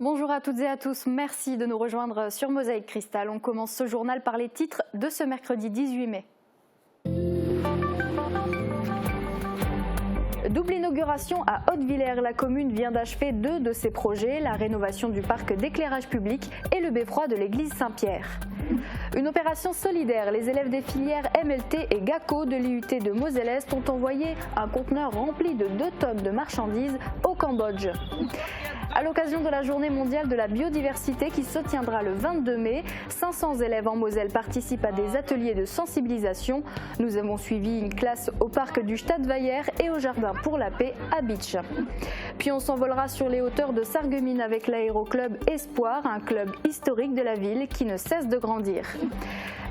Bonjour à toutes et à tous, merci de nous rejoindre sur Mosaïque Cristal. On commence ce journal par les titres de ce mercredi 18 mai. Double inauguration à Hautevillers. La commune vient d'achever 2 de ses projets, la rénovation du parc d'éclairage public et le beffroi de l'église Saint-Pierre. Une opération solidaire. Les élèves des filières MLT et GACO de l'IUT de Moselle-Est ont envoyé un conteneur rempli de 2 tonnes de marchandises au Cambodge. À l'occasion de la journée mondiale de la biodiversité qui se tiendra le 22 mai, 500 élèves en Moselle participent à des ateliers de sensibilisation. Nous avons suivi une classe au parc du Stadtweiler et au Jardin pour la Paix à Bitche. Puis on s'envolera sur les hauteurs de Sarreguemines avec l'aéroclub Espoir, un club historique de la ville qui ne cesse de grandir.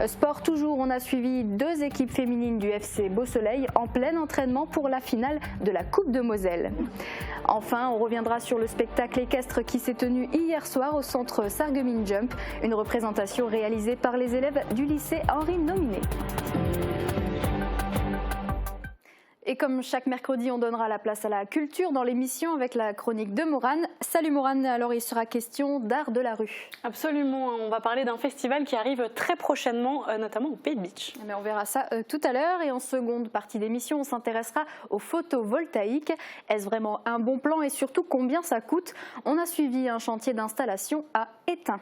Sport toujours, on a suivi 2 équipes féminines du FC Beau Soleil en plein entraînement pour la finale de la Coupe de Moselle. Enfin, on reviendra sur le spectacle équestre qui s'est tenu hier soir au centre Sarreguemines Jump, une représentation réalisée par les élèves du lycée Henri Nominé. Et comme chaque mercredi, on donnera la place à la culture dans l'émission avec la chronique de Morane. Salut Morane, alors il sera question d'art de la rue. Absolument, on va parler d'un festival qui arrive très prochainement, notamment au Pays de Bitche. Mais on verra ça tout à l'heure. Et en seconde partie d'émission, on s'intéressera au photovoltaïque. Est-ce vraiment un bon plan et surtout combien ça coûte? On a suivi un chantier d'installation à Étain.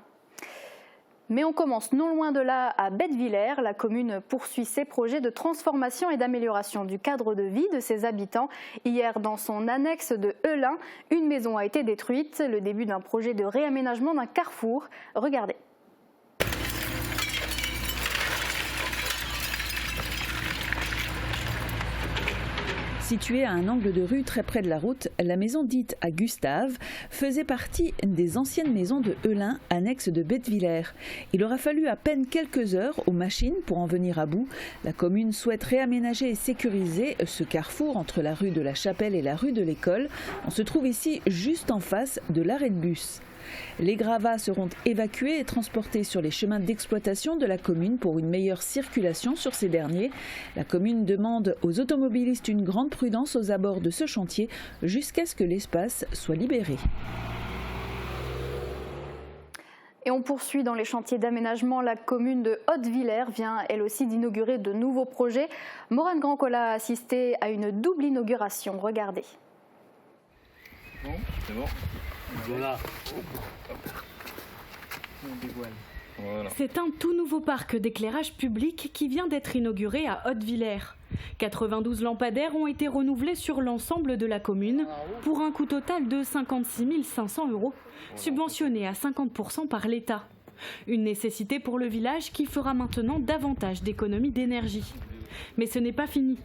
Mais on commence non loin de là à Bettevillers. La commune poursuit ses projets de transformation et d'amélioration du cadre de vie de ses habitants. Hier, dans son annexe de Heulin, une maison a été détruite. Le début d'un projet de réaménagement d'un carrefour. Regardez. Située à un angle de rue très près de la route, la maison dite à Gustave faisait partie des anciennes maisons de Heulin, annexe de Bettevillers. Il aura fallu à peine quelques heures aux machines pour en venir à bout. La commune souhaite réaménager et sécuriser ce carrefour entre la rue de la Chapelle et la rue de l'École. On se trouve ici juste en face de l'arrêt de bus. Les gravats seront évacués et transportés sur les chemins d'exploitation de la commune pour une meilleure circulation sur ces derniers. La commune demande aux automobilistes une grande prudence aux abords de ce chantier jusqu'à ce que l'espace soit libéré. Et on poursuit dans les chantiers d'aménagement. La commune de Hautevillers vient elle aussi d'inaugurer de nouveaux projets. Morane Grandcola a assisté à une double inauguration. Regardez. Bon, c'est bon. Voilà. Voilà. C'est un tout nouveau parc d'éclairage public qui vient d'être inauguré à Hautevillers. 92 lampadaires ont été renouvelés sur l'ensemble de la commune pour un coût total de 56 500 €, subventionnés à 50% par l'État. Une nécessité pour le village qui fera maintenant davantage d'économies d'énergie. Mais ce n'est pas fini.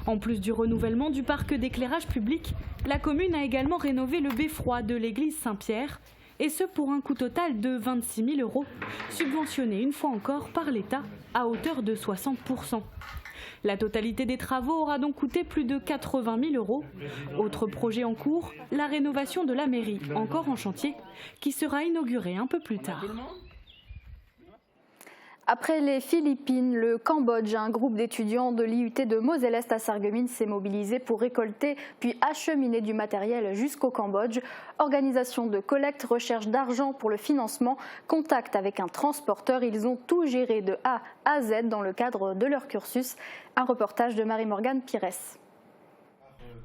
En plus du renouvellement du parc d'éclairage public, la commune a également rénové le beffroi de l'église Saint-Pierre, et ce pour un coût total de 26 000 €, subventionné une fois encore par l'État à hauteur de 60%. La totalité des travaux aura donc coûté plus de 80 000 €. Autre projet en cours, la rénovation de la mairie, encore en chantier, qui sera inaugurée un peu plus tard. Après les Philippines, le Cambodge, un groupe d'étudiants de l'IUT de Moselle-Est à Sarreguemines s'est mobilisé pour récolter puis acheminer du matériel jusqu'au Cambodge. Organisation de collecte, recherche d'argent pour le financement, contact avec un transporteur. Ils ont tout géré de A à Z dans le cadre de leur cursus. Un reportage de Marie-Morgane Pires.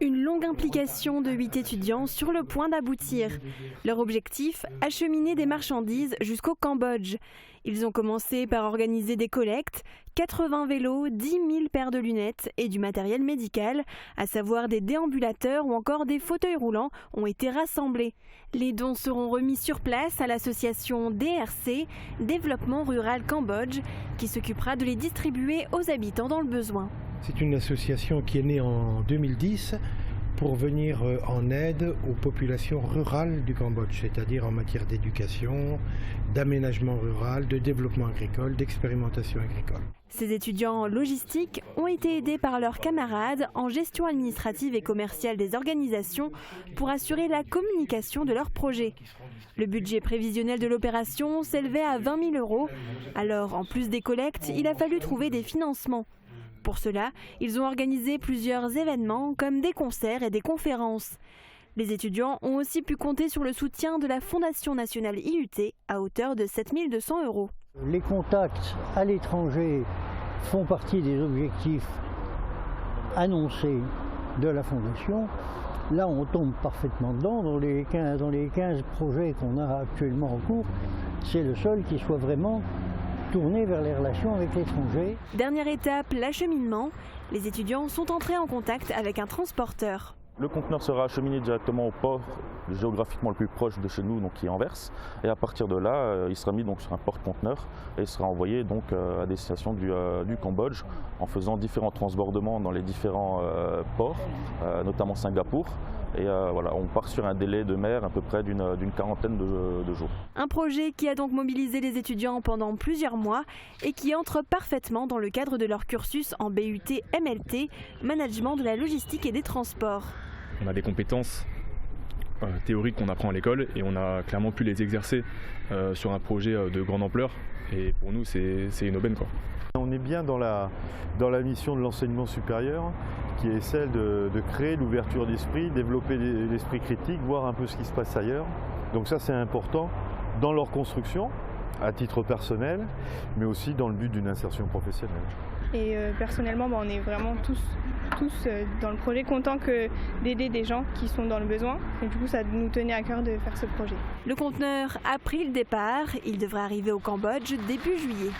Une longue implication de 8 étudiants sur le point d'aboutir. Leur objectif, acheminer des marchandises jusqu'au Cambodge. Ils ont commencé par organiser des collectes, 80 vélos, 10 000 paires de lunettes et du matériel médical, à savoir des déambulateurs ou encore des fauteuils roulants, ont été rassemblés. Les dons seront remis sur place à l'association DRC, Développement Rural Cambodge, qui s'occupera de les distribuer aux habitants dans le besoin. C'est une association qui est née en 2010 pour venir en aide aux populations rurales du Cambodge, c'est-à-dire en matière d'éducation, d'aménagement rural, de développement agricole, d'expérimentation agricole. Ces étudiants en logistique ont été aidés par leurs camarades en gestion administrative et commerciale des organisations pour assurer la communication de leurs projets. Le budget prévisionnel de l'opération s'élevait à 20 000 €. Alors, en plus des collectes, il a fallu trouver des financements. Pour cela, ils ont organisé plusieurs événements comme des concerts et des conférences. Les étudiants ont aussi pu compter sur le soutien de la Fondation nationale IUT à hauteur de 7 200 €. Les contacts à l'étranger font partie des objectifs annoncés de la Fondation. Là, on tombe parfaitement dedans. Dans les 15 projets qu'on a actuellement en cours, c'est le seul qui soit vraiment tourné vers les relations avec l'étranger. Dernière étape, l'acheminement. Les étudiants sont entrés en contact avec un transporteur. Le conteneur sera acheminé directement au port géographiquement le plus proche de chez nous, donc qui est Anvers. Et à partir de là, il sera mis donc sur un porte-conteneur et il sera envoyé donc à destination du Cambodge en faisant différents transbordements dans les différents ports, notamment Singapour. Et voilà, on part sur un délai de mer à peu près d'une quarantaine de jours. Un projet qui a donc mobilisé les étudiants pendant plusieurs mois et qui entre parfaitement dans le cadre de leur cursus en BUT MLT, Management de la logistique et des transports. On a des compétences théoriques qu'on apprend à l'école et on a clairement pu les exercer sur un projet de grande ampleur. Et pour nous, c'est une aubaine, quoi. On est bien dans la mission de l'enseignement supérieur, qui est celle de créer l'ouverture d'esprit, développer l'esprit critique, voir un peu ce qui se passe ailleurs. Donc ça, c'est important dans leur construction, à titre personnel, mais aussi dans le but d'une insertion professionnelle. Et personnellement, on est vraiment tous dans le projet contents d'aider des gens qui sont dans le besoin. Et du coup, ça nous tenait à cœur de faire ce projet. Le conteneur a pris le départ. Il devrait arriver au Cambodge début juillet.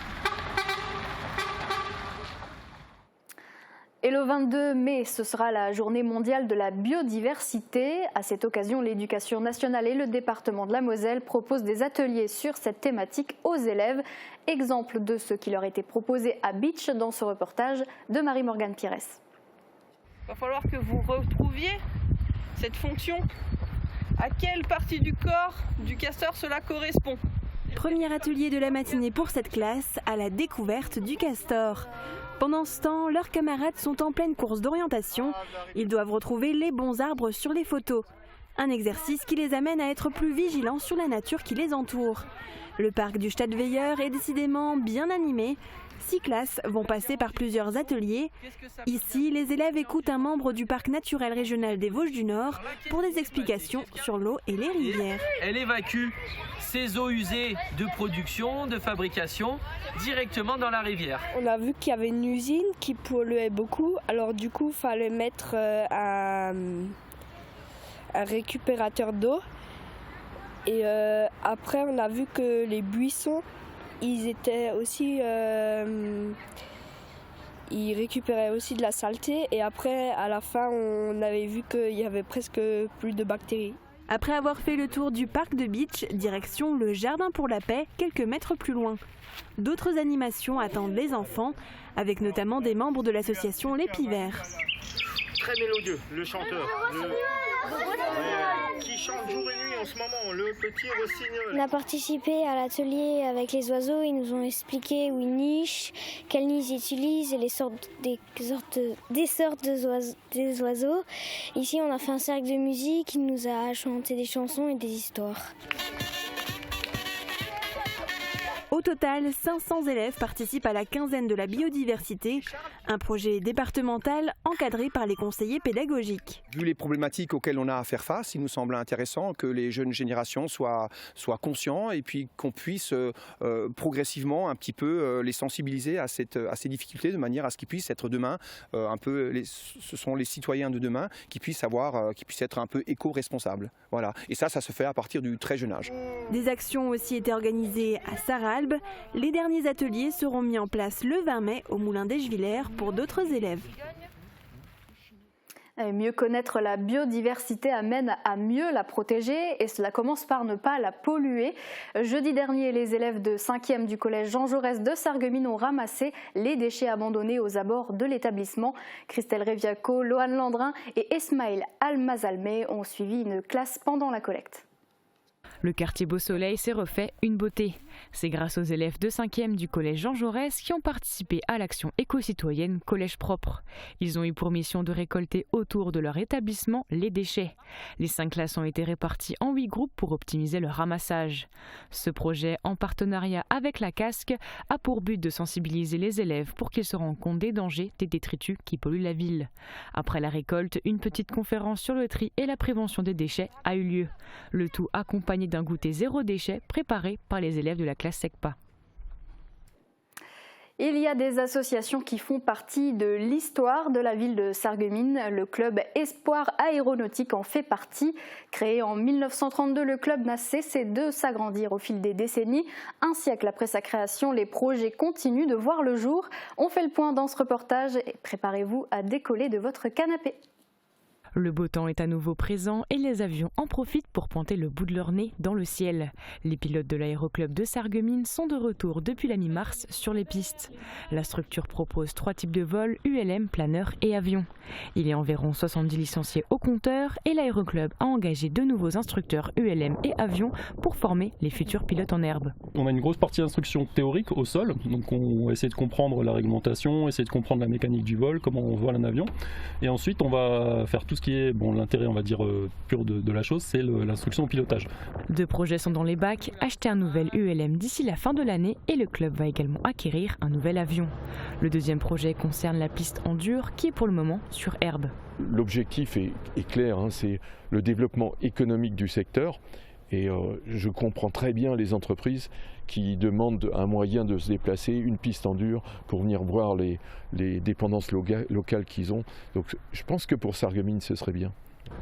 Et le 22 mai, ce sera la journée mondiale de la biodiversité. À cette occasion, l'Éducation nationale et le département de la Moselle proposent des ateliers sur cette thématique aux élèves. Exemple de ce qui leur était proposé à Beach dans ce reportage de Marie-Morgane Pires. Il va falloir que vous retrouviez cette fonction. À quelle partie du corps du castor cela correspond ? Premier atelier de la matinée pour cette classe, à la découverte du castor. Pendant ce temps, leurs camarades sont en pleine course d'orientation. Ils doivent retrouver les bons arbres sur les photos. Un exercice qui les amène à être plus vigilants sur la nature qui les entoure. Le parc du Stadtveilleur est décidément bien animé. 6 classes vont passer par plusieurs ateliers. Ici, les élèves écoutent un membre du parc naturel régional des Vosges du Nord pour des explications sur l'eau et les rivières. Elle évacue ces eaux usées de production, de fabrication, directement dans la rivière. On a vu qu'il y avait une usine qui polluait beaucoup, alors du coup, il fallait mettre un récupérateur d'eau. Et après, on a vu que les buissons, ils étaient aussi, ils récupéraient aussi de la saleté. Et après, à la fin, on avait vu qu'il y avait presque plus de bactéries. Après avoir fait le tour du parc de Beach, direction le Jardin pour la Paix, quelques mètres plus loin. D'autres animations attendent les enfants, avec notamment des membres de l'association Les Pivers. Très mélodieux, le chanteur, qui chante jour et nuit en ce moment, le petit rossignol. On a participé à l'atelier avec les oiseaux, ils nous ont expliqué où ils nichent, quelles niches ils utilisent et des sortes des oiseaux. Ici on a fait un cercle de musique, il nous a chanté des chansons et des histoires. Au total, 500 élèves participent à la quinzaine de la biodiversité, un projet départemental encadré par les conseillers pédagogiques. Vu les problématiques auxquelles on a à faire face, il nous semble intéressant que les jeunes générations soient conscients et puis qu'on puisse progressivement un petit peu les sensibiliser à ces difficultés de manière à ce qu'ils puissent être demain ce sont les citoyens de demain qui puissent être un peu éco-responsables. Voilà. Et ça se fait à partir du très jeune âge. Des actions ont aussi été organisées à Sarralbe. Les derniers ateliers seront mis en place le 20 mai au Moulin d'Eschviller pour d'autres élèves. Mieux connaître la biodiversité amène à mieux la protéger et cela commence par ne pas la polluer. Jeudi dernier, les élèves de 5e du collège Jean Jaurès de Sarreguemines ont ramassé les déchets abandonnés aux abords de l'établissement. Christelle Reviaco, Loane Landrin et Esmaël Almazalmeh ont suivi une classe pendant la collecte. Le quartier Beau Soleil s'est refait une beauté. C'est grâce aux élèves de 5e du collège Jean Jaurès qui ont participé à l'action éco-citoyenne Collège Propre. Ils ont eu pour mission de récolter autour de leur établissement les déchets. Les 5 classes ont été réparties en 8 groupes pour optimiser le ramassage. Ce projet, en partenariat avec la Casque, a pour but de sensibiliser les élèves pour qu'ils se rendent compte des dangers des détritus qui polluent la ville. Après la récolte, une petite conférence sur le tri et la prévention des déchets a eu lieu. Le tout accompagné d'un goûter zéro déchet préparé par les élèves de la classe SECPA. Il y a des associations qui font partie de l'histoire de la ville de Sarreguemines. Le club Espoir Aéronautique en fait partie. Créé en 1932, le club n'a cessé de s'agrandir au fil des décennies. Un siècle après sa création, les projets continuent de voir le jour. On fait le point dans ce reportage et préparez-vous à décoller de votre canapé. Le beau temps est à nouveau présent et les avions en profitent pour pointer le bout de leur nez dans le ciel. Les pilotes de l'aéroclub de Sarreguemines sont de retour depuis la mi-mars sur les pistes. La structure propose 3 types de vols, ULM, planeur et avion. Il y a environ 70 licenciés au compteur et l'aéroclub a engagé 2 nouveaux instructeurs ULM et avion pour former les futurs pilotes en herbe. On a une grosse partie d'instruction théorique au sol, donc on essaie de comprendre la réglementation, essayer de comprendre la mécanique du vol, comment on vole un avion. Et ensuite on va faire tout ce qui est l'intérêt on va dire pur de la chose, c'est l'instruction au pilotage. 2 projets sont dans les bacs, acheter un nouvel ULM d'ici la fin de l'année et le club va également acquérir un nouvel avion. Le deuxième projet concerne la piste en dur qui est pour le moment sur herbe. L'objectif est clair, c'est le développement économique du secteur. Et je comprends très bien les entreprises qui demandent un moyen de se déplacer, une piste en dur pour venir voir les dépendances locales qu'ils ont. Donc je pense que pour Sarreguemines, ce serait bien.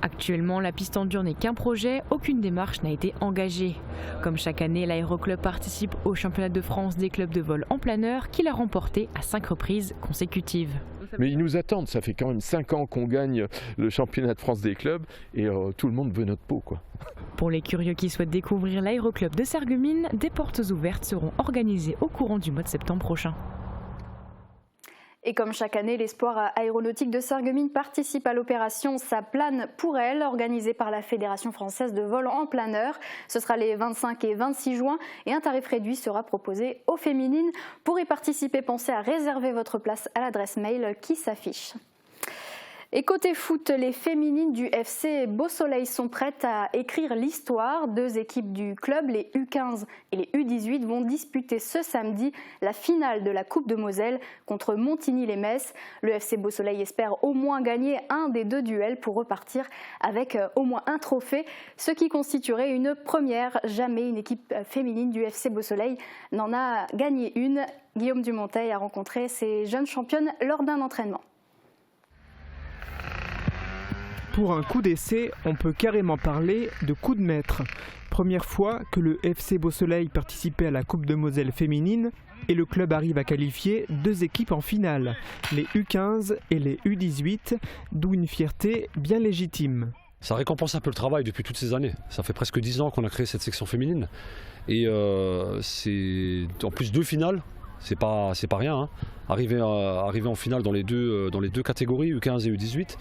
Actuellement, la piste en dur n'est qu'un projet, aucune démarche n'a été engagée. Comme chaque année, l'aéroclub participe au championnat de France des clubs de vol en planeur qu'il a remporté à 5 reprises consécutives. Mais ils nous attendent, ça fait quand même 5 ans qu'on gagne le championnat de France des clubs et tout le monde veut notre peau, quoi. Pour les curieux qui souhaitent découvrir l'aéroclub de Sarreguemines, des portes ouvertes seront organisées au courant du mois de septembre prochain. Et comme chaque année, l'Espoir Aéronautique de Sarreguemines participe à l'opération Ça plane pour elle, organisée par la Fédération française de vol en planeur. Ce sera les 25 et 26 juin et un tarif réduit sera proposé aux féminines. Pour y participer, pensez à réserver votre place à l'adresse mail qui s'affiche. Et côté foot, les féminines du FC Beau Soleil sont prêtes à écrire l'histoire. 2 équipes du club, les U15 et les U18, vont disputer ce samedi la finale de la Coupe de Moselle contre Montigny-lès-Metz. Le FC Beau Soleil espère au moins gagner un des 2 duels pour repartir avec au moins un trophée, ce qui constituerait une première. Jamais une équipe féminine du FC Beau Soleil n'en a gagné une. Guillaume Dumonteil a rencontré ces jeunes championnes lors d'un entraînement. Pour un coup d'essai, on peut carrément parler de coup de maître. Première fois que le FC Beau Soleil participait à la Coupe de Moselle féminine et le club arrive à qualifier 2 équipes en finale, les U15 et les U18, d'où une fierté bien légitime. Ça récompense un peu le travail depuis toutes ces années. Ça fait presque 10 ans qu'on a créé cette section féminine. Et c'est en plus 2 finales, c'est pas rien. Arriver en finale dans les deux catégories, U15 et U18.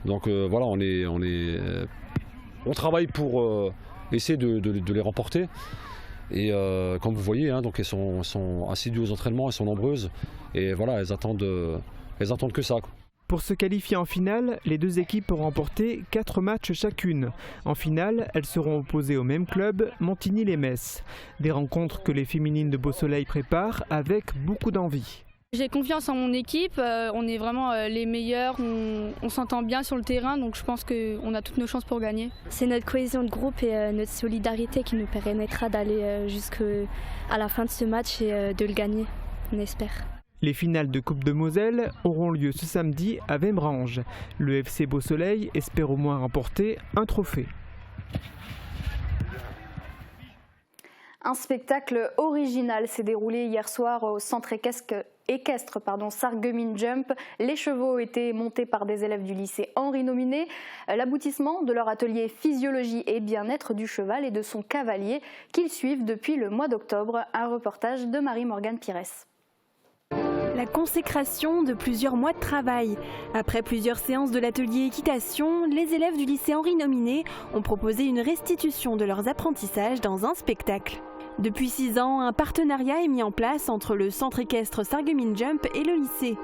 Donc voilà, on travaille pour essayer de les remporter. Et comme vous voyez, donc elles sont assidues aux entraînements, elles sont nombreuses. Et voilà, elles attendent que ça. Pour se qualifier en finale, les 2 équipes ont remporté 4 matchs chacune. En finale, elles seront opposées au même club, Montigny-lès-Metz. Des rencontres que les féminines de Beau Soleil préparent avec beaucoup d'envie. J'ai confiance en mon équipe, on est vraiment les meilleurs, on s'entend bien sur le terrain, donc je pense qu'on a toutes nos chances pour gagner. C'est notre cohésion de groupe et notre solidarité qui nous permettra d'aller jusqu'à la fin de ce match et de le gagner, on espère. Les finales de Coupe de Moselle auront lieu ce samedi à Wemrange. Le FC Beau Soleil espère au moins remporter un trophée. Un spectacle original s'est déroulé hier soir au centre équestre Sarreguemines Jump. Les chevaux ont été montés par des élèves du lycée Henri Nominé. L'aboutissement de leur atelier physiologie et bien-être du cheval et de son cavalier qu'ils suivent depuis le mois d'octobre. Un reportage de Marie-Morgane Pires. La consécration de plusieurs mois de travail. Après plusieurs séances de l'atelier équitation, les élèves du lycée Henri Nominé ont proposé une restitution de leurs apprentissages dans un spectacle. Depuis 6 ans, un partenariat est mis en place entre le centre équestre Sarreguemines Jump et le lycée.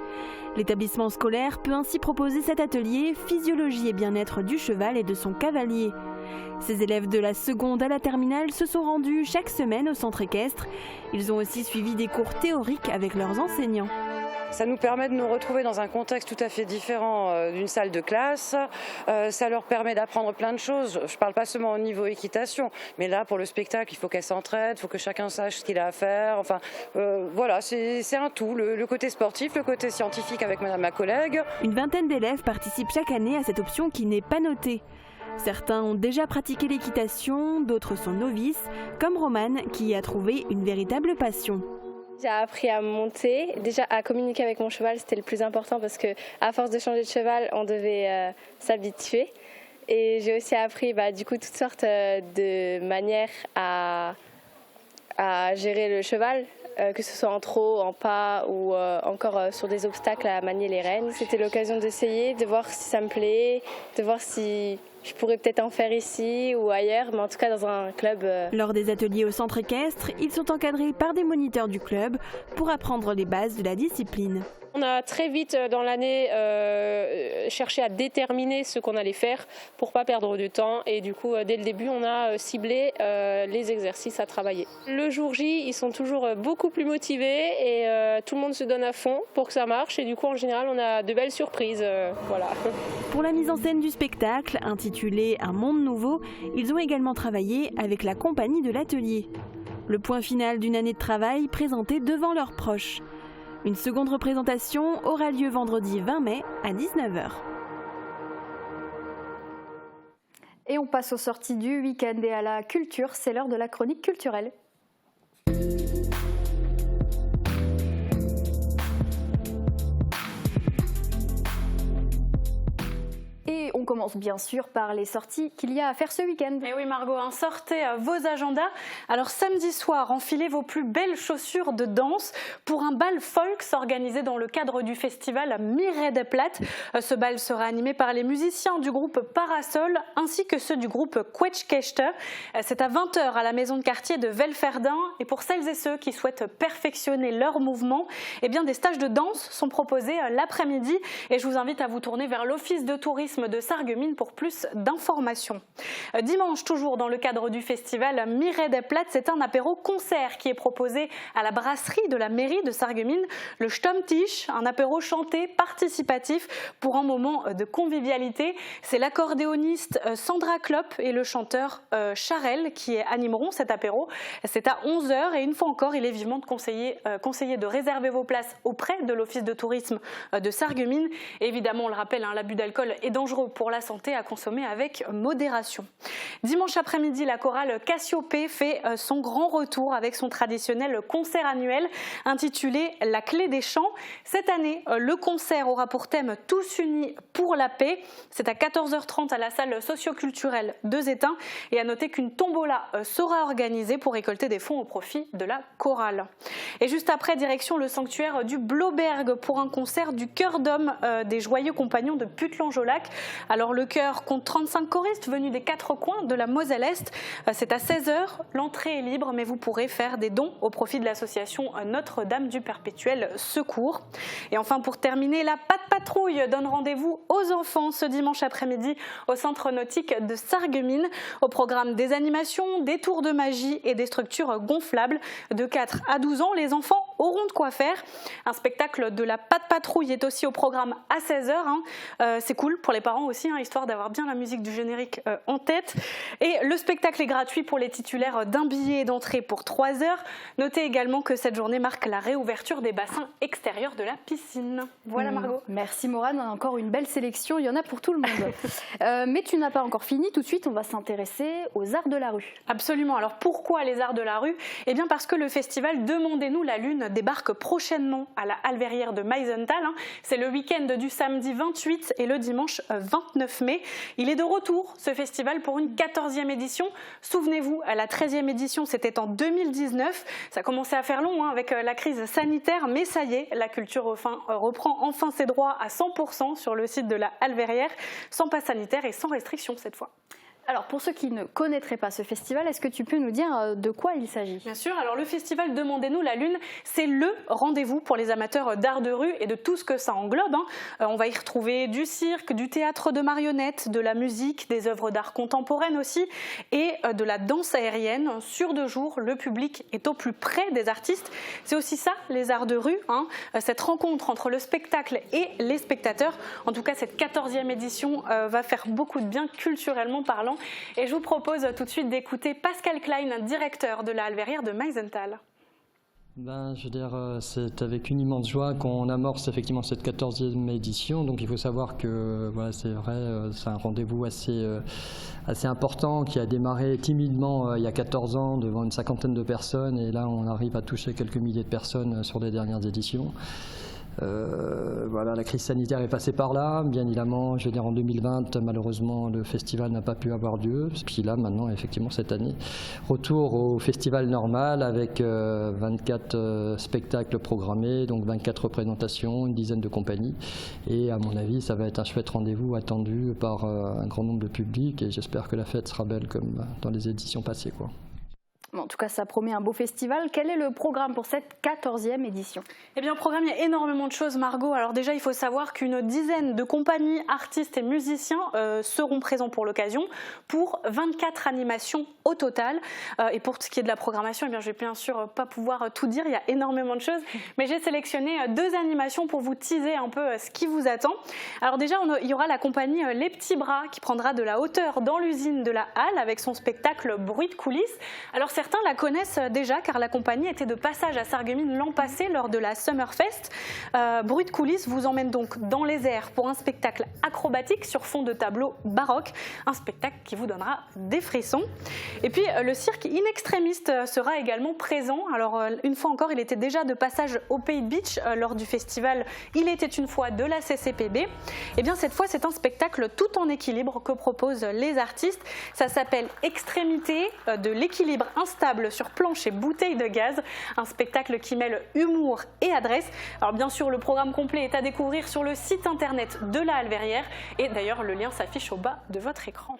L'établissement scolaire peut ainsi proposer cet atelier physiologie et bien-être du cheval et de son cavalier. Ces élèves de la seconde à la terminale se sont rendus chaque semaine au centre équestre. Ils ont aussi suivi des cours théoriques avec leurs enseignants. Ça nous permet de nous retrouver dans un contexte tout à fait différent d'une salle de classe. Ça leur permet d'apprendre plein de choses. Je ne parle pas seulement au niveau équitation, mais là, pour le spectacle, il faut qu'elles s'entraident, il faut que chacun sache ce qu'il a à faire. Enfin, voilà, c'est un tout. Le côté sportif, le côté scientifique avec ma collègue. Une vingtaine d'élèves participent chaque année à cette option qui n'est pas notée. Certains ont déjà pratiqué l'équitation, d'autres sont novices, comme Romane qui y a trouvé une véritable passion. J'ai appris à monter, déjà à communiquer avec mon cheval, c'était le plus important parce que à force de changer de cheval, on devait s'habituer. Et j'ai aussi appris du coup toutes sortes de manières à gérer le cheval, que ce soit en trot, en pas ou encore sur des obstacles à manier les rênes. C'était l'occasion d'essayer, de voir si ça me plaît, de voir si je pourrais peut-être en faire ici ou ailleurs, mais en tout cas dans un club. Lors des ateliers au centre équestre, ils sont encadrés par des moniteurs du club pour apprendre les bases de la discipline. On a très vite dans l'année cherché à déterminer ce qu'on allait faire pour ne pas perdre de temps et du coup dès le début on a ciblé les exercices à travailler. Le jour J ils sont toujours beaucoup plus motivés et tout le monde se donne à fond pour que ça marche et du coup en général on a de belles surprises. Voilà. Pour la mise en scène du spectacle intitulé Un monde nouveau, ils ont également travaillé avec la compagnie de l'atelier. Le point final d'une année de travail présenté devant leurs proches. Une seconde représentation aura lieu vendredi 20 mai à 19h. Et on passe aux sorties du week-end et à la culture, c'est l'heure de la chronique culturelle. Et on commence bien sûr par les sorties qu'il y a à faire ce week-end. Et oui Margot, sortez vos agendas. Alors samedi soir, enfilez vos plus belles chaussures de danse pour un bal folk organisé dans le cadre du festival Mireille des Plates. Ce bal sera animé par les musiciens du groupe Parasol ainsi que ceux du groupe Quetchkechte. C'est à 20h à la maison de quartier de Velferdin. Et pour celles et ceux qui souhaitent perfectionner leur mouvement, eh bien des stages de danse sont proposés l'après-midi. Et je vous invite à vous tourner vers l'office de tourisme de Sarreguemines pour plus d'informations. Dimanche, toujours dans le cadre du festival Mireille des Plates, c'est un apéro-concert qui est proposé à la brasserie de la mairie de Sarreguemines, le Stammtisch, un apéro chanté participatif pour un moment de convivialité. C'est l'accordéoniste Sandra Klopp et le chanteur Charel qui animeront cet apéro. C'est à 11h et une fois encore, il est vivement conseillé de réserver vos places auprès de l'office de tourisme de Sarreguemines. Évidemment, on le rappelle, l'abus d'alcool est dangereux pour la santé, à consommer avec modération. Dimanche après-midi, la chorale Cassiopée fait son grand retour avec son traditionnel concert annuel intitulé La Clé des Chants. Cette année, le concert aura pour thème Tous unis pour la paix. C'est à 14h30 à la salle socioculturelle de Zétain et à noter qu'une tombola sera organisée pour récolter des fonds au profit de la chorale. Et juste après, direction le sanctuaire du Bloberg pour un concert du chœur d'hommes des Joyeux Compagnons de Putelange-au-Lac. Alors le chœur compte 35 choristes venus des 4 coins de la Moselle-Est. C'est à 16h, l'entrée est libre mais vous pourrez faire des dons au profit de l'association Notre-Dame du Perpétuel Secours. Et enfin pour terminer, la Patte Patrouille donne rendez-vous aux enfants ce dimanche après-midi au centre nautique de Sarreguemines. Au programme des animations, des tours de magie et des structures gonflables. De 4 à 12 ans, les enfants auront de quoi faire. Un spectacle de la Patte Patrouille est aussi au programme à 16h. C'est cool pour les parents aussi, histoire d'avoir bien la musique du générique en tête. Et le spectacle est gratuit pour les titulaires d'un billet d'entrée pour 3 heures. Notez également que cette journée marque la réouverture des bassins extérieurs de la piscine. Voilà Margot. Merci Morane, on a encore une belle sélection, il y en a pour tout le monde. Mais tu n'as pas encore fini, tout de suite on va s'intéresser aux arts de la rue. Absolument, alors pourquoi les arts de la rue ? Eh bien parce que le festival Demandez-nous la Lune Alien débarque prochainement à la Alverrière de Meisenthal. C'est le week-end du samedi 28 et le dimanche 29 mai. Il est de retour, ce festival, pour une 14e édition. Souvenez-vous, à la 13e édition, c'était en 2019. Ça commençait à faire long avec la crise sanitaire, mais ça y est, la culture reprend enfin ses droits à 100% sur le site de la Alverrière, sans passe sanitaire et sans restriction cette fois. Alors pour ceux qui ne connaîtraient pas ce festival, est-ce que tu peux nous dire de quoi il s'agit? Bien sûr, alors le festival Demandez-nous la Lune, c'est le rendez-vous pour les amateurs d'art de rue et de tout ce que ça englobe. On va y retrouver du cirque, du théâtre de marionnettes, de la musique, des œuvres d'art contemporaines aussi et de la danse aérienne. Sur 2 jours, le public est au plus près des artistes. C'est aussi ça, les arts de rue, cette rencontre entre le spectacle et les spectateurs. En tout cas, cette 14e édition va faire beaucoup de bien culturellement parlant. Et je vous propose tout de suite d'écouter Pascal Klein, directeur de la Alverrière de Meisenthal. Je veux dire, c'est avec une immense joie qu'on amorce effectivement cette 14e édition. Donc il faut savoir que voilà, c'est vrai, c'est un rendez-vous assez important qui a démarré timidement il y a 14 ans devant une 50aine de personnes. Et là, on arrive à toucher quelques milliers de personnes sur les dernières éditions. Voilà, la crise sanitaire est passée par là, bien évidemment. Je veux dire, en 2020, malheureusement, le festival n'a pas pu avoir lieu. Puis là, maintenant, effectivement, cette année, retour au festival normal avec 24 spectacles programmés, donc 24 représentations, une dizaine de compagnies. Et à mon avis, ça va être un chouette rendez-vous attendu par un grand nombre de publics. Et j'espère que la fête sera belle comme dans les éditions passées, quoi. En tout cas, ça promet un beau festival. Quel est le programme pour cette 14e édition? Eh bien, au programme, il y a énormément de choses, Margot. Alors déjà, il faut savoir qu'une dizaine de compagnies, artistes et musiciens seront présents pour l'occasion, pour 24 animations au total. Et pour ce qui est de la programmation, eh bien, je ne vais bien sûr pas pouvoir tout dire, il y a énormément de choses. Mais j'ai sélectionné 2 animations pour vous teaser un peu ce qui vous attend. Alors déjà, il y aura la compagnie Les Petits Bras qui prendra de la hauteur dans l'usine de la Halle avec son spectacle Bruit de coulisses. Alors certains la connaissent déjà car la compagnie était de passage à Sarreguemines l'an passé lors de la Summerfest. Bruit de coulisses vous emmène donc dans les airs pour un spectacle acrobatique sur fond de tableau baroque, un spectacle qui vous donnera des frissons. Et puis le cirque In Extremis sera également présent. Alors une fois encore, il était déjà de passage au Pays Beach lors du festival Il était une fois de la CCPB. Et bien cette fois, c'est un spectacle tout en équilibre que proposent les artistes. Ça s'appelle Extrémité de l'équilibre instable sur planche et bouteille de gaz, un spectacle qui mêle humour et adresse. Alors bien sûr, le programme complet est à découvrir sur le site internet de la Alverrière et d'ailleurs le lien s'affiche au bas de votre écran.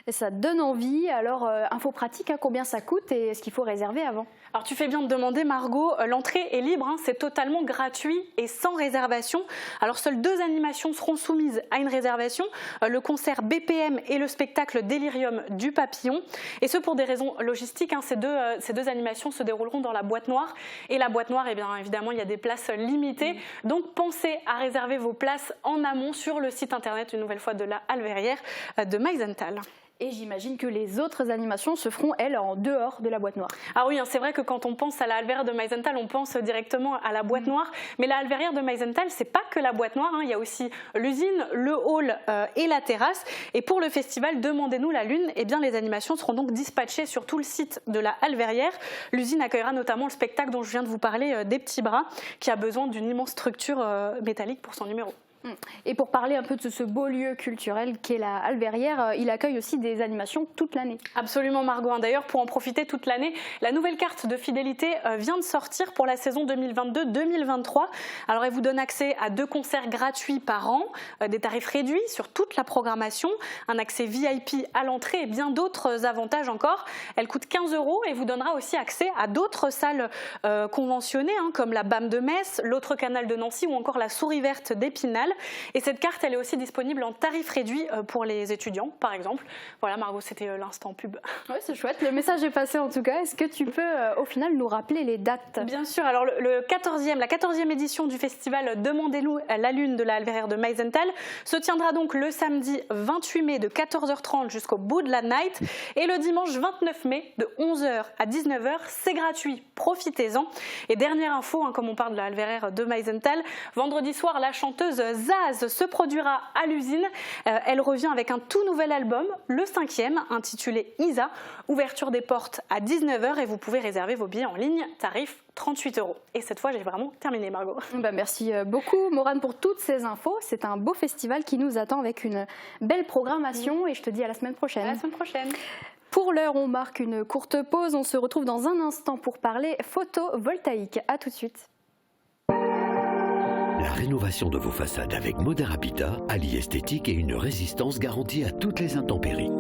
Et ça donne envie. Alors, info pratique, combien ça coûte et est-ce qu'il faut réserver avant? Alors, tu fais bien de demander, Margot. L'entrée est libre, c'est totalement gratuit et sans réservation. Alors, seules 2 animations seront soumises à une réservation, le concert BPM et le spectacle Délirium du Papillon. Et ce, pour des raisons logistiques, ces deux animations se dérouleront dans la boîte noire. Et la boîte noire, eh bien, évidemment, il y a des places limitées. Donc, pensez à réserver vos places en amont sur le site internet, une nouvelle fois, de la Alverrière de Meisenthal. Et j'imagine que les autres animations se feront, elles, en dehors de la boîte noire. Ah oui, c'est vrai que quand on pense à la Alverrière de Meisenthal, on pense directement à la boîte noire. Mais la Alverrière de Meisenthal, c'est pas que la boîte noire. Il y a aussi l'usine, le hall et la terrasse. Et pour le festival Demandez-nous la Lune, eh bien, les animations seront donc dispatchées sur tout le site de la Alverrière. L'usine accueillera notamment le spectacle dont je viens de vous parler, des Petits Bras, qui a besoin d'une immense structure métallique pour son numéro. Et pour parler un peu de ce beau lieu culturel qu'est la Alverrière, il accueille aussi des animations toute l'année. Absolument, Margot. D'ailleurs, pour en profiter toute l'année, la nouvelle carte de fidélité vient de sortir pour la saison 2022-2023. Alors, elle vous donne accès à 2 concerts gratuits par an, des tarifs réduits sur toute la programmation, un accès VIP à l'entrée et bien d'autres avantages encore. Elle coûte 15 € et vous donnera aussi accès à d'autres salles conventionnées, comme la BAM de Metz, l'autre canal de Nancy ou encore la Souris Verte d'Épinal. Et cette carte, elle est aussi disponible en tarif réduit pour les étudiants, par exemple. Voilà, Margot, c'était l'instant pub. Oui, c'est chouette. Le message est passé en tout cas. Est-ce que tu peux, au final, nous rappeler les dates? Bien sûr. Alors, la 14e édition du festival Demandez-nous la Lune de la Alverrière de Meisenthal se tiendra donc le samedi 28 mai de 14h30 jusqu'au bout de la night et le dimanche 29 mai de 11h à 19h. C'est gratuit. Profitez-en. Et dernière info, comme on parle de la Alverrière de Meisenthal, vendredi soir, la chanteuse Zaz se produira à l'usine. Elle revient avec un tout nouvel album, le 5e, intitulé Isa. Ouverture des portes à 19h et vous pouvez réserver vos billets en ligne, tarif 38 €. Et cette fois, j'ai vraiment terminé, Margot. Merci beaucoup, Maurane, pour toutes ces infos. C'est un beau festival qui nous attend avec une belle programmation et je te dis à la semaine prochaine. À la semaine prochaine. Pour l'heure, on marque une courte pause. On se retrouve dans un instant pour parler photovoltaïque. À tout de suite. La rénovation de vos façades avec Modern Habitat allie esthétique et une résistance garantie à toutes les intempéries.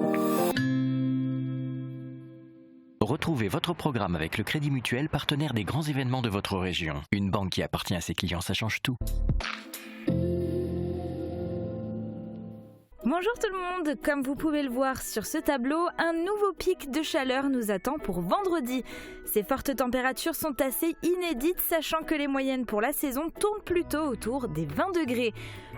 Retrouvez votre programme avec le Crédit Mutuel, partenaire des grands événements de votre région. Une banque qui appartient à ses clients, ça change tout. Bonjour tout le monde, comme vous pouvez le voir sur ce tableau, un nouveau pic de chaleur nous attend pour vendredi. Ces fortes températures sont assez inédites, sachant que les moyennes pour la saison tournent plutôt autour des 20 degrés.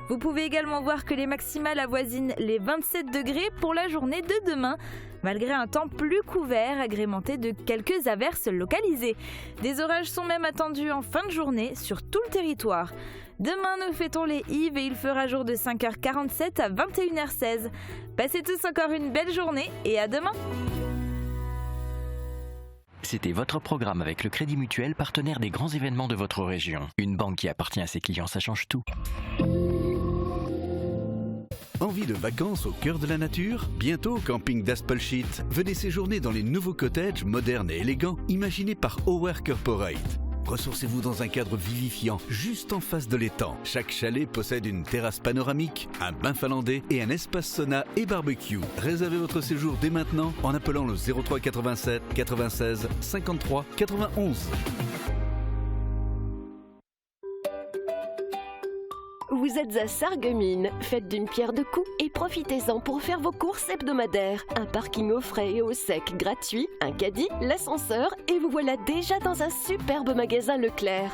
Vous pouvez également voir que les maximales avoisinent les 27 degrés pour la journée de demain, malgré un temps plus couvert agrémenté de quelques averses localisées. Des orages sont même attendus en fin de journée sur tout le territoire. Demain, nous fêtons les Yves et il fera jour de 5h47 à 21h16. Passez tous encore une belle journée et à demain. C'était votre programme avec le Crédit Mutuel, partenaire des grands événements de votre région. Une banque qui appartient à ses clients, ça change tout. Envie de vacances au cœur de la nature? Bientôt au camping d'Aspelshit. Venez séjourner dans les nouveaux cottages modernes et élégants imaginés par Our Corporate. Ressourcez-vous dans un cadre vivifiant, juste en face de l'étang. Chaque chalet possède une terrasse panoramique, un bain finlandais et un espace sauna et barbecue. Réservez votre séjour dès maintenant en appelant le 03 87 96 53 91. Vous êtes à Sarreguemines, faites d'une pierre deux coups et profitez-en pour faire vos courses hebdomadaires. Un parking au frais et au sec gratuit, un caddie, l'ascenseur et vous voilà déjà dans un superbe magasin Leclerc.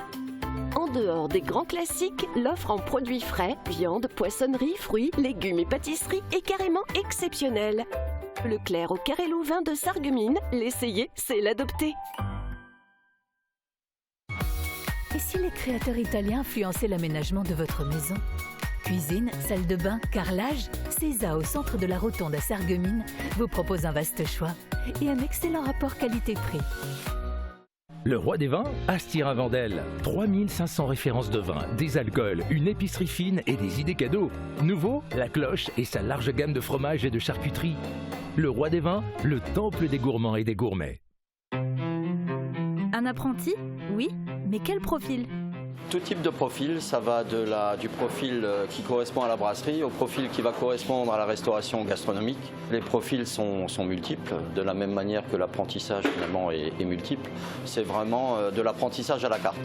En dehors des grands classiques, l'offre en produits frais, viande, poissonnerie, fruits, légumes et pâtisseries est carrément exceptionnelle. Leclerc au Carré Louvain de Sarreguemines, l'essayer, c'est l'adopter. Et si les créateurs italiens influençaient l'aménagement de votre maison? Cuisine, salle de bain, carrelage, Cesa au centre de la Rotonde à Sarreguemines vous propose un vaste choix et un excellent rapport qualité-prix. Le roi des vins, Astira-Vendel. 3500 références de vins, des alcools, une épicerie fine et des idées cadeaux. Nouveau, la cloche et sa large gamme de fromages et de charcuterie. Le roi des vins, le temple des gourmands et des gourmets. Un apprenti? Oui, mais quel profil? Tout type de profil, ça va du profil qui correspond à la brasserie au profil qui va correspondre à la restauration gastronomique. Les profils sont multiples, de la même manière que l'apprentissage finalement est multiple. C'est vraiment de l'apprentissage à la carte.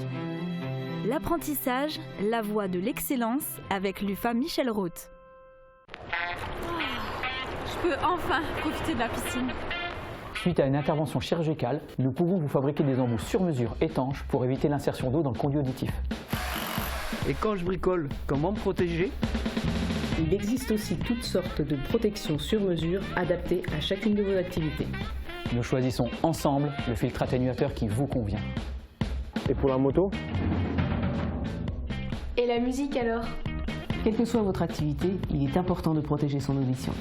L'apprentissage, la voie de l'excellence avec l'UFA Michel Roth. Je peux enfin profiter de la piscine. Suite à une intervention chirurgicale, nous pouvons vous fabriquer des embouts sur mesure étanches pour éviter l'insertion d'eau dans le conduit auditif. Et quand je bricole, comment me protéger? Il existe aussi toutes sortes de protections sur mesure adaptées à chacune de vos activités. Nous choisissons ensemble le filtre atténuateur qui vous convient. Et pour la moto? Et la musique alors? Quelle que soit votre activité, il est important de protéger son audition.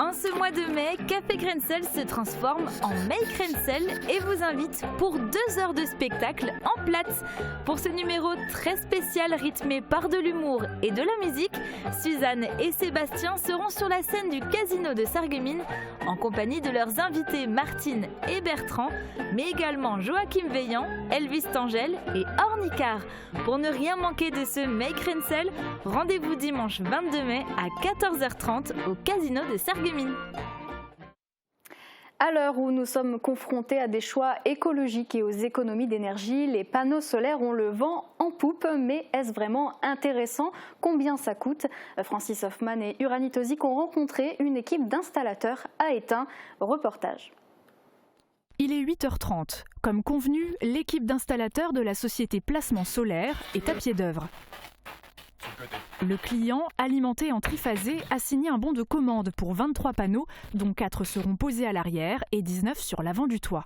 En ce mois de mai, Café Crensel se transforme en May Crensel et vous invite pour 2 heures de spectacle en Platz. Pour ce numéro très spécial rythmé par de l'humour et de la musique, Suzanne et Sébastien seront sur la scène du Casino de Sarreguemines en compagnie de leurs invités Martine et Bertrand, mais également Joachim Veillant, Elvis Tangel et Ornicar. Pour ne rien manquer de ce May Crensel, rendez-vous dimanche 22 mai à 14h30 au Casino de Sarreguemines. À l'heure où nous sommes confrontés à des choix écologiques et aux économies d'énergie, les panneaux solaires ont le vent en poupe, mais est-ce vraiment intéressant? Combien ça coûte? Francis Hoffman et Uranie Tozic ont rencontré une équipe d'installateurs à Étain. Reportage. Il est 8h30. Comme convenu, l'équipe d'installateurs de la société Placement Solaire est à pied d'œuvre. Sur le côté. Le client, alimenté en triphasé, a signé un bon de commande pour 23 panneaux, dont 4 seront posés à l'arrière et 19 sur l'avant du toit.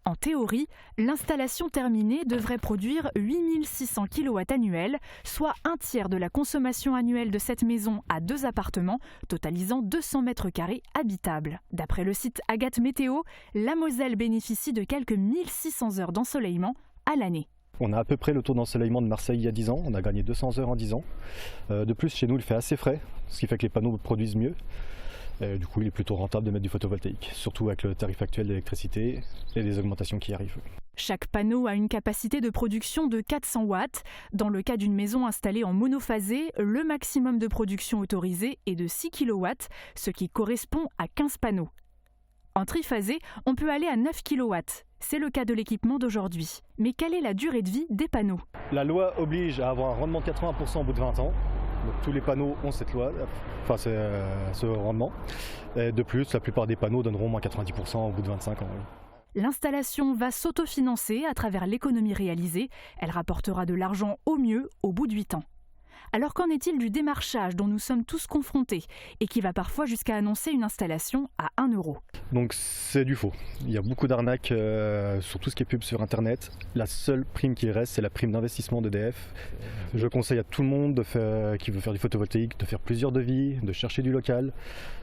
En théorie, l'installation terminée devrait produire 8600 kW annuels, soit un tiers de la consommation annuelle de cette maison à 2 appartements, totalisant 200 m² habitables. D'après le site Agathe Météo, la Moselle bénéficie de quelques 1600 heures d'ensoleillement à l'année. On a à peu près le taux d'ensoleillement de Marseille il y a 10 ans, on a gagné 200 heures en 10 ans. De plus, chez nous, il fait assez frais, ce qui fait que les panneaux produisent mieux. Du coup, il est plutôt rentable de mettre du photovoltaïque, surtout avec le tarif actuel d'électricité et les augmentations qui arrivent. Chaque panneau a une capacité de production de 400 watts. Dans le cas d'une maison installée en monophasé, le maximum de production autorisé est de 6 kW, ce qui correspond à 15 panneaux. En triphasé, on peut aller à 9 kW. C'est le cas de l'équipement d'aujourd'hui. Mais quelle est la durée de vie des panneaux? La loi oblige à avoir un rendement de 80% au bout de 20 ans. Donc, tous les panneaux ont cette loi, enfin ce rendement. Et de plus, la plupart des panneaux donneront moins 90% au bout de 25 ans. L'installation va s'autofinancer à travers l'économie réalisée. Elle rapportera de l'argent au mieux au bout de 8 ans. Alors qu'en est-il du démarchage dont nous sommes tous confrontés et qui va parfois jusqu'à annoncer une installation à 1 €? Donc c'est du faux. Il y a beaucoup d'arnaques sur tout ce qui est pub sur Internet. La seule prime qui reste, c'est la prime d'investissement d'EDF. Je conseille à tout le monde qui veut faire du photovoltaïque de faire plusieurs devis, de chercher du local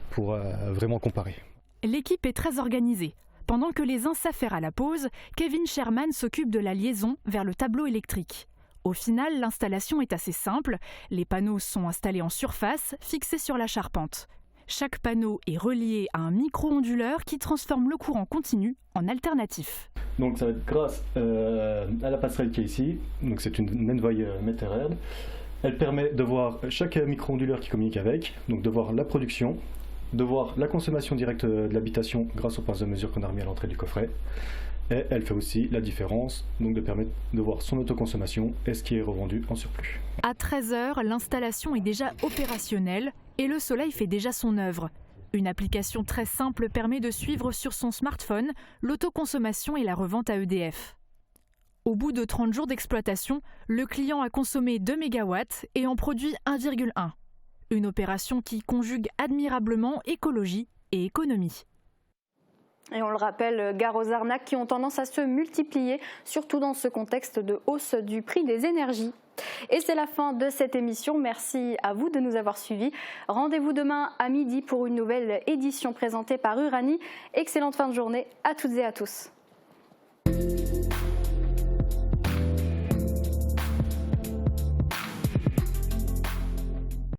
pour vraiment comparer. L'équipe est très organisée. Pendant que les uns s'affairent à la pause, Kevin Sherman s'occupe de la liaison vers le tableau électrique. Au final, l'installation est assez simple. Les panneaux sont installés en surface, fixés sur la charpente. Chaque panneau est relié à un micro-onduleur qui transforme le courant continu en alternatif. Donc ça va être grâce à la passerelle qui est ici. Donc c'est une Envoy Meterhead. Elle permet de voir chaque micro-onduleur qui communique avec, donc de voir la production, de voir la consommation directe de l'habitation grâce aux pinces de mesure qu'on a remis à l'entrée du coffret. Et elle fait aussi la différence, donc de permettre de voir son autoconsommation et ce qui est revendu en surplus. À 13 h, l'installation est déjà opérationnelle et le soleil fait déjà son œuvre. Une application très simple permet de suivre sur son smartphone l'autoconsommation et la revente à EDF. Au bout de 30 jours d'exploitation, le client a consommé 2 MW et en produit 1,1. Une opération qui conjugue admirablement écologie et économie. Et on le rappelle, gare aux arnaques qui ont tendance à se multiplier, surtout dans ce contexte de hausse du prix des énergies. Et c'est la fin de cette émission. Merci à vous de nous avoir suivis. Rendez-vous demain à midi pour une nouvelle édition présentée par Uranie. Excellente fin de journée à toutes et à tous.